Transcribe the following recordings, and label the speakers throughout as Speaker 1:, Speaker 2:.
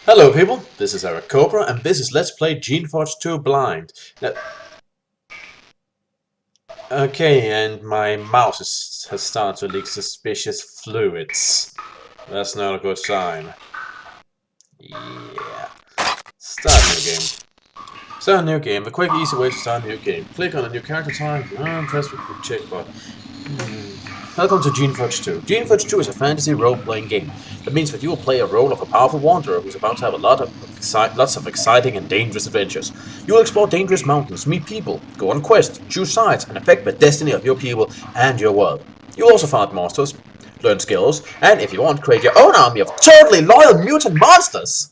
Speaker 1: Hello people, this is Eric Cobra and this is Let's Play Geneforge 2 Blind. Now, okay, and my mouse has started to leak suspicious fluids. That's not a good sign. Yeah. Start a new game. Start a new game. The quick, easy way to start a new game. Click on a new character type and press the check button. Welcome to Geneforge 2. Geneforge 2 is a fantasy role-playing game. That means that you will play a role of a powerful wanderer who's about to have lots of exciting and dangerous adventures. You will explore dangerous mountains, meet people, go on quests, choose sides, and affect the destiny of your people and your world. You will also find monsters, learn skills, and if you want, create your own army of totally loyal mutant monsters!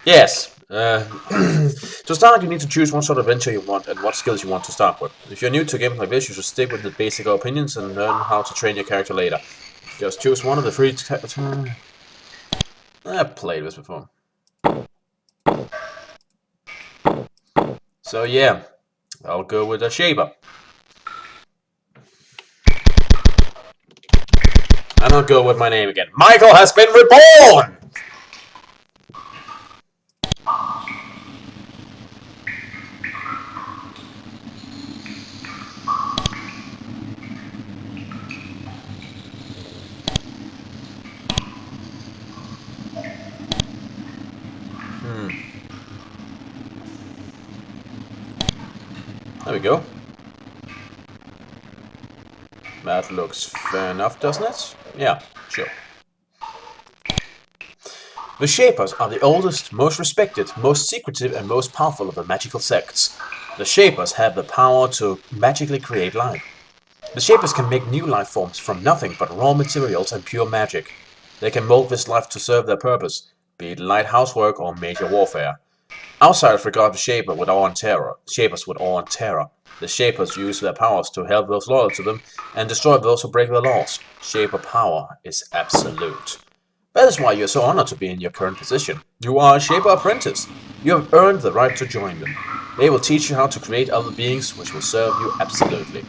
Speaker 1: Yes. To start, you need to choose what sort of adventure you want and what skills you want to start with. If you're new to games like this, you should stick with the basic opinions and learn how to train your character later. Just choose one of the three. I've played this before. So yeah, I'll go with a shaper. And I'll go with my name again. Michael has been reborn! There we go. That looks fair enough, doesn't it? Yeah, sure. The Shapers are the oldest, most respected, most secretive, and most powerful of the magical sects. The Shapers have the power to magically create life. The Shapers can make new life forms from nothing but raw materials and pure magic. They can mold this life to serve their purpose, be it light housework or major warfare. Outsiders regard the Shaper with awe and terror. Shapers with awe and terror. The Shapers use their powers to help those loyal to them and destroy those who break their laws. Shaper power is absolute. That is why you are so honored to be in your current position. You are a Shaper apprentice. You have earned the right to join them. They will teach you how to create other beings which will serve you absolutely.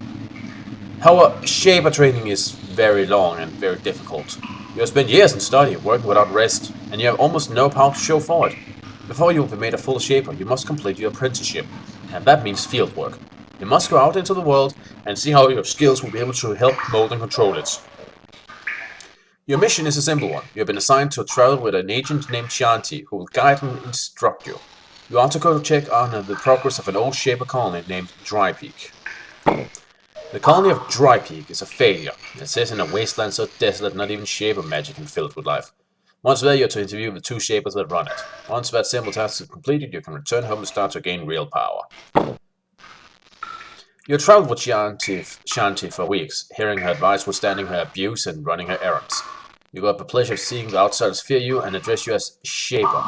Speaker 1: However, Shaper training is very long and very difficult. You have spent years in study, working without rest, and you have almost no power to show for it. Before you will be made a full Shaper, you must complete your apprenticeship, and that means field work. You must go out into the world and see how your skills will be able to help mold and control it. Your mission is a simple one. You have been assigned to travel with an agent named Shanti, who will guide and instruct you. You are to go check on the progress of an old Shaper colony named Dry Peak. The colony of Dry Peak is a failure. It sits in a wasteland so desolate not even Shaper magic can fill it with life. Once there, you are to interview the two Shapers that run it. Once that simple task is completed, you can return home and start to gain real power. You have traveled with Shanti for weeks, hearing her advice, withstanding her abuse, and running her errands. You got the pleasure of seeing the outsiders fear you and address you as Shaper.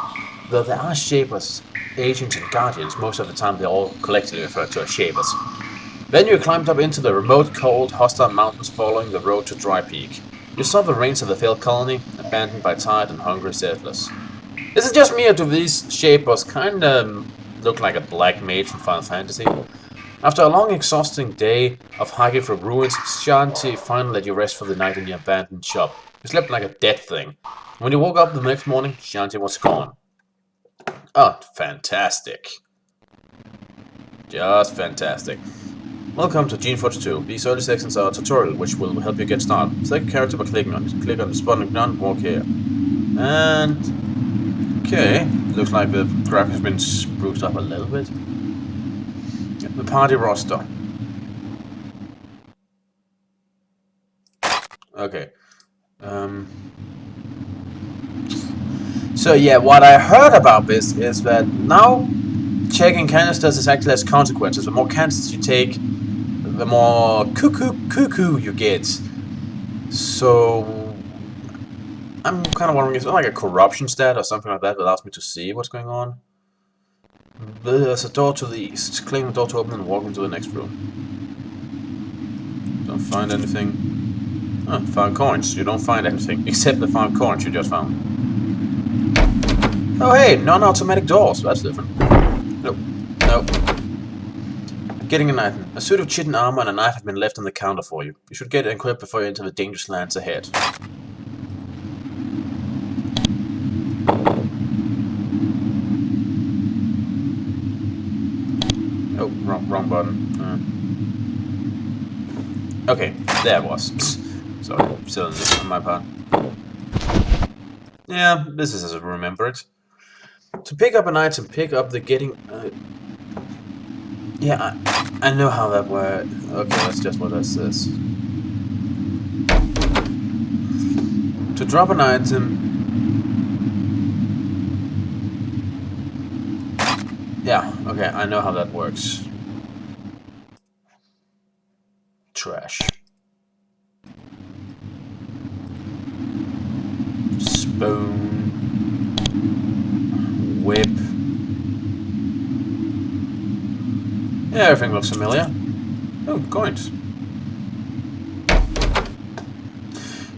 Speaker 1: Though there are Shapers, agents, and guardians, most of the time they're all collectively referred to as Shapers. Then you climbed up into the remote, cold, hostile mountains following the road to Dry Peak. You saw the remains of the failed colony, abandoned by tired and hungry settlers. Is it just me, or do these Shapers kinda look like a black mage from Final Fantasy? After a long, exhausting day of hiking through ruins, Shanti finally let you rest for the night in the abandoned shop. You slept like a dead thing. When you woke up the next morning, Shanti was gone. Oh, fantastic. Just fantastic. Welcome to Geneforge 2. These early sections are a tutorial which will help you get started. Select a character by clicking on it. Click on the spawning ground, walk here. And... okay, looks like the graphic has been spruced up a little bit. The party roster. Okay. So yeah, what I heard about this is that now checking canisters is actually has consequences. The more canisters you take, the more cuckoo you get. So I'm kind of wondering, is it like a corruption stat or something like that that allows me to see what's going on? There's a door to the east. Claim the door to open and walk into the next room. Don't find anything. Oh, found coins. You don't find anything except the found coins you just found. Oh hey, non-automatic doors. That's different. Nope. Nope. Getting an item. A suit of chitin armor and a knife have been left on the counter for you. You should get it equipped before you enter the dangerous lands ahead. Wrong button. Okay, there it was. Sorry, silliness on my part. Yeah, this is as I remember it. To pick up an item, pick up the getting... yeah, I know how that works. Okay, that's just what that says. To drop an item... yeah, okay, I know how that works. Trash. Spoon. Whip. Yeah, everything looks familiar. Oh, coins.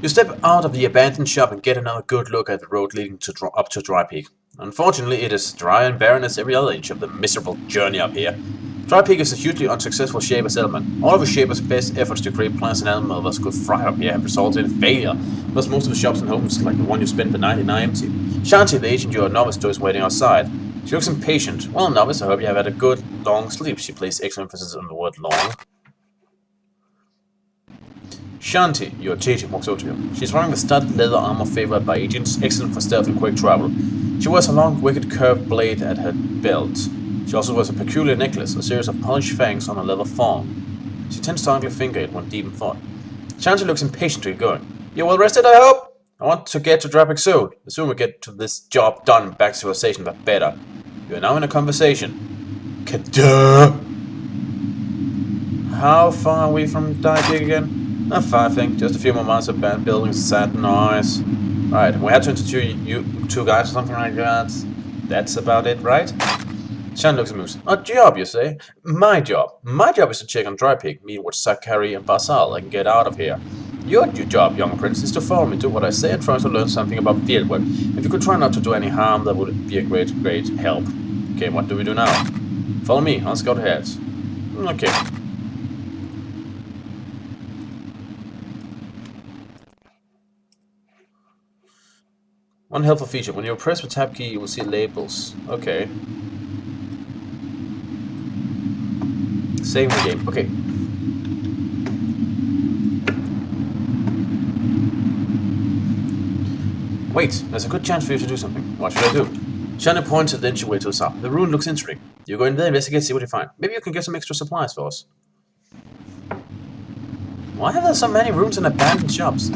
Speaker 1: You step out of the abandoned shop and get another good look at the road leading up to Dry Peak. Unfortunately, it is dry and barren as every other inch of the miserable journey up here. Dry Peak is a hugely unsuccessful Shaper settlement. All of the Shaper's best efforts to create plants and animal lovers could thrive up here have resulted in failure, thus most of the shops and homes, like the one you spent the night in, are empty. Shanti, the agent you are novice to, is waiting outside. She looks impatient. Well, novice, I hope you have had a good, long sleep. She placed extra emphasis on the word long. Shanti, your agent, walks over to you. She's wearing the studded leather armor favored by agents, excellent for stealth and quick travel. She wears a long, wicked curved blade at her belt. She also wears a peculiar necklace, a series of polished fangs on a leather thong. She tends to idly finger it when deep in thought. Shanti looks impatient to get going. You're well rested, I hope? I want to get to Drapik soon. The sooner we get to this job done back to our station, the better. You are now in a conversation. Kada! How far are we from Daipik again? Not far, I think. Just a few more miles of band buildings, sad noise. Right, we had to interview you two guys or something like that. That's about it, right? Shan looks amused. A job, you say? My job. My job is to check on Dry Peak, meet with Sakari and Basal, and get out of here. Your job, young prince, is to follow me, do what I say, and try to learn something about fieldwork. If you could try not to do any harm, that would be a great help. Okay, what do we do now? Follow me, I'll scout ahead. Okay. One helpful feature, when you press the tab key, you will see labels. Okay. Save the game. Okay. Wait, there's a good chance for you to do something. What should I do? Shana points at the entryway to the south. The ruin looks interesting. You go in there, investigate, see what you find. Maybe you can get some extra supplies for us. Why are there so many ruins and abandoned shops?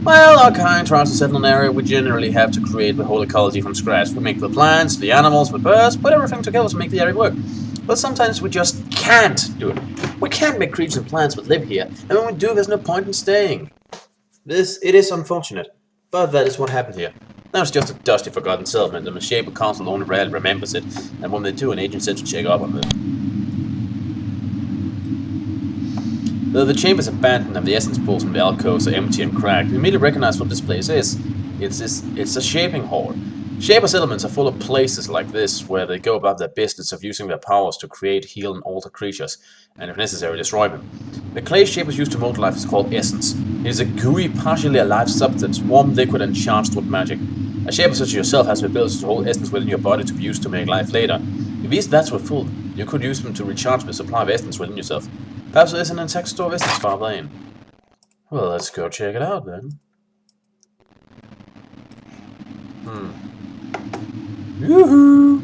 Speaker 1: Well, our kind tries to settle an area. We generally have to create the whole ecology from scratch. We make the plants, the animals, the birds, put everything together to make the area work. But sometimes we just can't do it. We can't make creatures and plants that live here, and when we do, there's no point in staying. It is unfortunate, but that is what happened here. Now it's just a dusty, forgotten settlement, and the Shaper Council only rarely remembers it, and when they do, an agent sent to check up on them. Though the chamber is abandoned and the essence pools from the alcoves are empty and cracked, we immediately recognize what this place is. It's a shaping hall. Shaper settlements are full of places like this, where they go about their business of using their powers to create, heal, and alter creatures, and if necessary, destroy them. The clay Shapers use to mold life is called essence. It is a gooey, partially alive substance, warm, liquid, and charged with magic. A Shaper such as yourself has the ability to hold essence within your body to be used to make life later. If these vats were full, you could use them to recharge the supply of essence within yourself. Perhaps there is an intact store of essence farther in. Well, let's go check it out then. Yoo-hoo!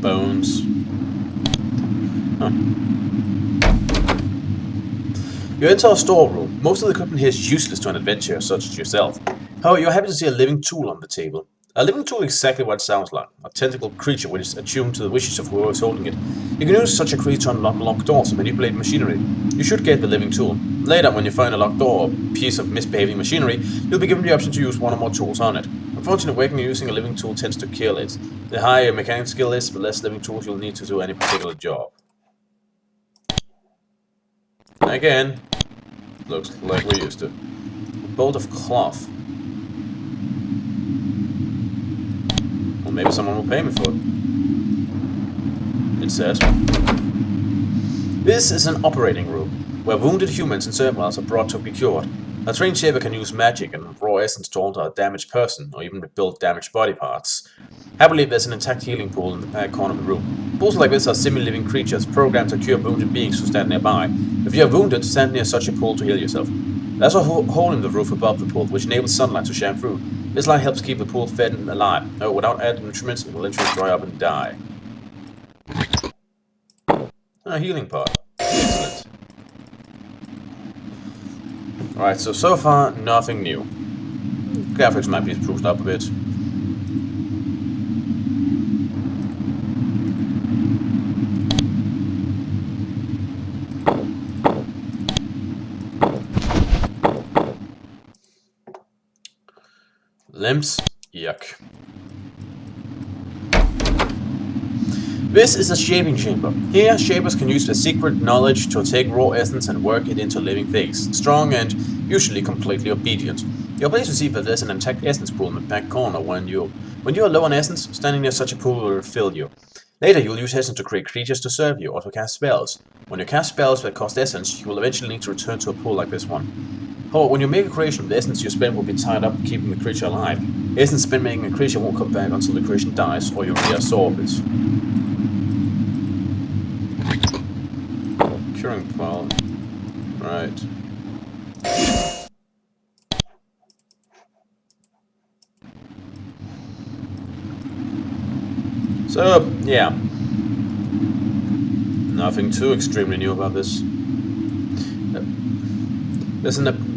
Speaker 1: Bones. Huh. You enter a storeroom. Most of the equipment here is useless to an adventurer such as yourself. However, you're happy to see a living tool on the table. A living tool is exactly what it sounds like. A tentacled creature which is attuned to the wishes of whoever is holding it. You can use such a creature to unlock locked doors and manipulate machinery. You should get the living tool. Later, when you find a locked door or piece of misbehaving machinery, you'll be given the option to use one or more tools on it. Unfortunately, working using a living tool tends to kill it. The higher your mechanic skill is, the less living tools you'll need to do any particular job. Again, looks like we're used to. A bolt of cloth. Well, maybe someone will pay me for it. It says. This is an operating room, where wounded humans and serviles are brought to be cured. A trained shaper can use magic and raw essence to alter a damaged person, or even rebuild damaged body parts. Happily, there's an intact healing pool in the back corner of the room. Pools like this are semi-living creatures programmed to cure wounded beings who stand nearby. If you are wounded, stand near such a pool to heal yourself. There's a hole in the roof above the pool, which enables sunlight to shine through. This light helps keep the pool fed and alive. No, without added nutrients, it will literally dry up and die. A healing pot. Excellent. Alright, so far, nothing new. Graphics might be spruced up a bit. Limbs? Yuck. This is a shaping chamber. Here, shapers can use their secret knowledge to take raw essence and work it into living things, strong and usually completely obedient. You're pleased to see that there's an intact essence pool in the back corner. When you are low on essence, standing near such a pool will refill you. Later, you'll use essence to create creatures to serve you or to cast spells. When you cast spells that cost essence, you will eventually need to return to a pool like this one. However, when you make a creation, the essence you spend will be tied up keeping the creature alive. Essence spent making a creature won't come back until the creation dies or you reabsorb it. Curing Pal. Right. So, yeah. Nothing too extremely new about this. There's an...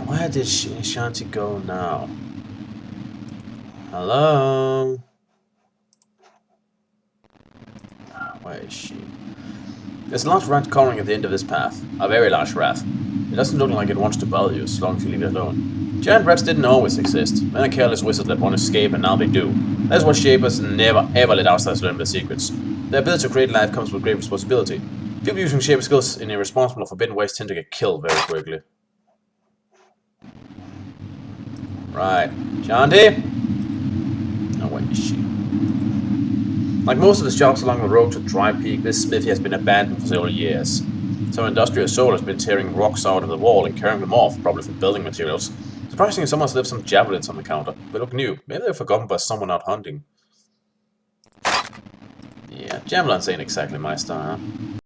Speaker 1: Where did Shanti go now? Hello? Where is she? There's a large rat cowering at the end of this path. A very large rat. It doesn't look like it wants to bother you as long as you leave it alone. Giant rats didn't always exist. Then a careless wizard let one escape and now they do. That's what shapers never ever let outsiders learn their secrets. Their ability to create life comes with great responsibility. People using shaper skills in irresponsible or forbidden ways tend to get killed very quickly. Right. Shanti? Now where is she? Like most of the shops along the road to Dry Peak, this smithy has been abandoned for several years. Some industrious soul has been tearing rocks out of the wall and carrying them off, probably for building materials. Surprisingly, someone's left some javelins on the counter. They look new. Maybe they're forgotten by someone out hunting. Yeah, javelins ain't exactly my style.